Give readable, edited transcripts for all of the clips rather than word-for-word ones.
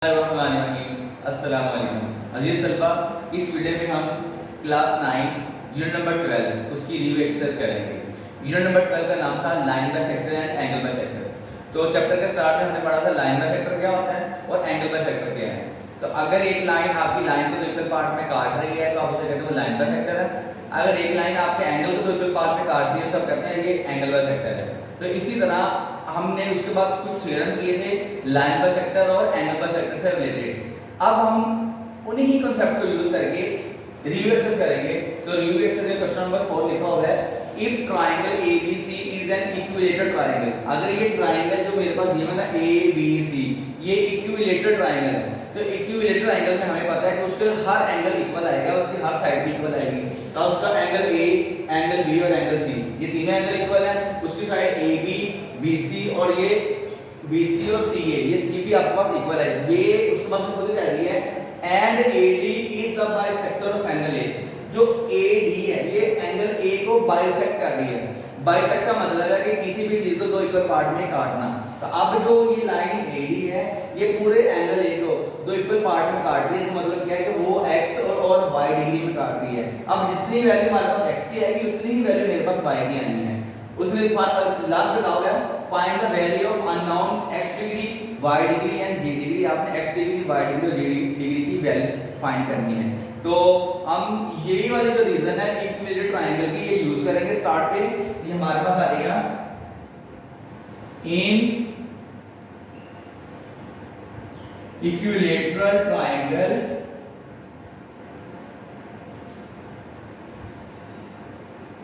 अस्सलाम वालेकुम अजीज तलबा। इस वीडियो में हम क्लास 9 यूनिट नंबर 12 उसकी रिव्यू एक्सरसाइज करेंगे। यूनिट नंबर 12 का नाम था line by sector and angle by sector. तो चैप्टर के स्टार्ट में हमने पढ़ा था लाइन बाय सेक्टर क्या होता है और एंगल बाय सेक्टर क्या है। तो अगर एक लाइन आपकी लाइन को दो इक्वल पार्ट में काट रही है तो आप उसे कहते हो लाइन बाय सेक्टर है। अगर एक लाइन आपके एंगल को दो इक्वल पार्ट में काट रही है तो आप कहते हैं ये एंगल बाय सेक्टर है। तो इसी तरह हमने उसके बाद कुछ थ्योरम किए थे लाइन बाय सेक्टर और एंगल बाय सेक्टर से रिलेटेड। अब हम उन्हीं ही कांसेप्ट को यूज करके रिव्यू एक्सरसाइज करेंगे। तो रिव्यू एक्सरसाइज में क्वेश्चन नंबर 4 लिखा हुआ है if triangle ABC is an equilateral triangle. अगर ये ट्रायंगल जो मेरे पास दिया है ना ABC ये इक्विलेटरल ट्रायंगल है। तो इक्विलेटरल ट्रायंगल में हमें पता है कि उसके हर एंगल इक्वल आएगा, उसकी हर साइड भी इक्वल आएगी। तो उसका एंगल A, एंगल B और एंगल C ये तीनों एंगल इक्वल है। उसकी साइड AB, BC और ये BC और CA ये भी आपके पास इक्वल है। ये उसके बाद खुद ही कह रही है and AD is the bisector of angle A। जो AD है ये एंगल A को बाइसेक्ट कर रही है। बाइसेक्ट का मतलब है कि किसी भी चीज को दो इक्वल पार्ट में काटना। तो अब जो ये लाइन AD है ये पूरे एंगल A को दो इक्वल पार्ट में काट रही है। इसका मतलब क्या है कि वो x और y डिग्री में काट रही है। अब जितनी वैल्यू हमारे पास x की आएगी उतनी ही वैल्यू मेरे पास y की आनी है। उसमें लास्ट में डाउट है find the value of unknown x degree y degree and z degree. आपने x डिग्री y डिग्री और z डिग्री की वैल्यू फाइंड करनी है। तो हम यही वाली जो रीजन है इक्विलेटरल ट्रायंगल की ये यूज करेंगे। स्टार्ट पे ये हमारे पास आएगा इन equilateral triangle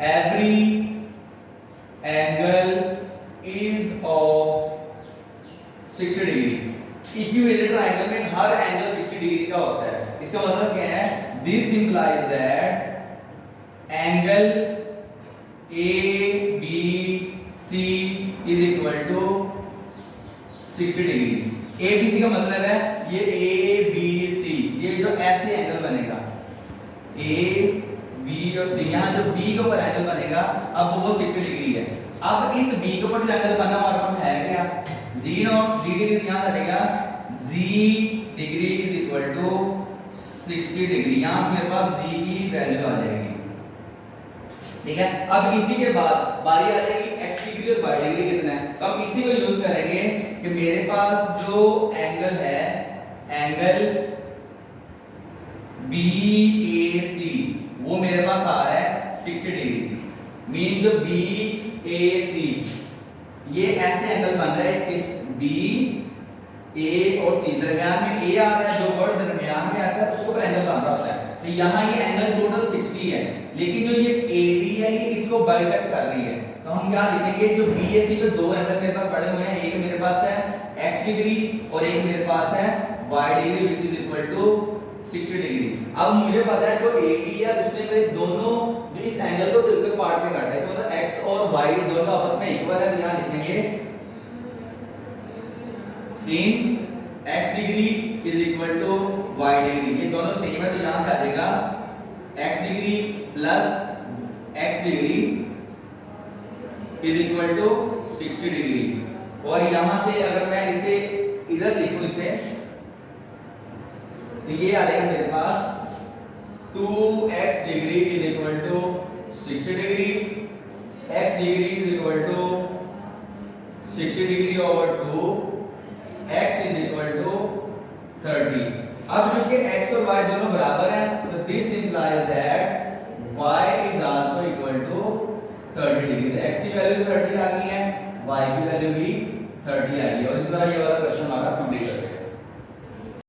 every angle is of 60 degree. Equilateral triangle में हर एंगल 60 डिग्री का होता है। इसका मतलब क्या है this implies that angle ABC is equal to 60 degree. ABC का मतलब है ये ABC ये जो ऐसे एंगल बनेगा A B और C। यहाँ जो B के ऊपर एंगल बनेगा अब वो 60 डिग्री है। अब इस B के ऊपर जो एंगल बना हमारे पास है क्या Z नॉट Z डिग्री यहाँ चलेगा Z degree is equal to 60 degree. यहाँ से मेरे पास Z की वैल्यू आ जाएगी। ठीक है। अब इसी के बाद बारी आ जाएगी x डिग्री और y डिग्री कितना है। तो हम इसी को यूज करेंगे कि मेरे पास जो एंगल है एंगल BAC वो मेरे पास आ रहा है 60 डिग्री। मीन जो BAC ये ऐसे एंगल बन रहा है इस B A और C दरमियान में A आ रहा है। जो वर्ड दरमियान में आता है उसको पर एंगल बन रहा होता है। तो यहाँ ये एंगल टोटल 60 है लेकिन जो ये AD है ये इसको बाइसेक्ट कर रही है। तो हम क्या लिखेंगे जो BAC पे दो एंगल मेरे पास पड़े हुए हैं। एक मेरे पास है x डिग्री और एक मेरे पास है y degree which is equal to 60 degree. अब मुझे पता है जो AD है उसने मेरे दोनों जो इस एंगल को इक्वल पार्ट में काटा है। इसका मतलब x और y दोनों आपस में इक्वल है। तो यहाँ लिखेंगे since x degree is equal to y degree ये दोनों सेम है। तो यहाँ से आ जाएगा x degree plus x degree is equal to 60 degree. और यहाँ से अगर मैं इसे इधर लिखूं इसे तो ये आ जाएगा मेरे पास 2x degree is equal to 60 degree. x degree is equal to 60 degree over 2 x is equal to 30। अब क्योंकि x और y दोनों बराबर हैं तो this implies that y is also equal to 30 degree. तो x की वैल्यू 30 आ गई है y की वैल्यू भी 30 आ गई है। और इस तरह ये वाला क्वेश्चन हमारा कंप्लीट हो गया।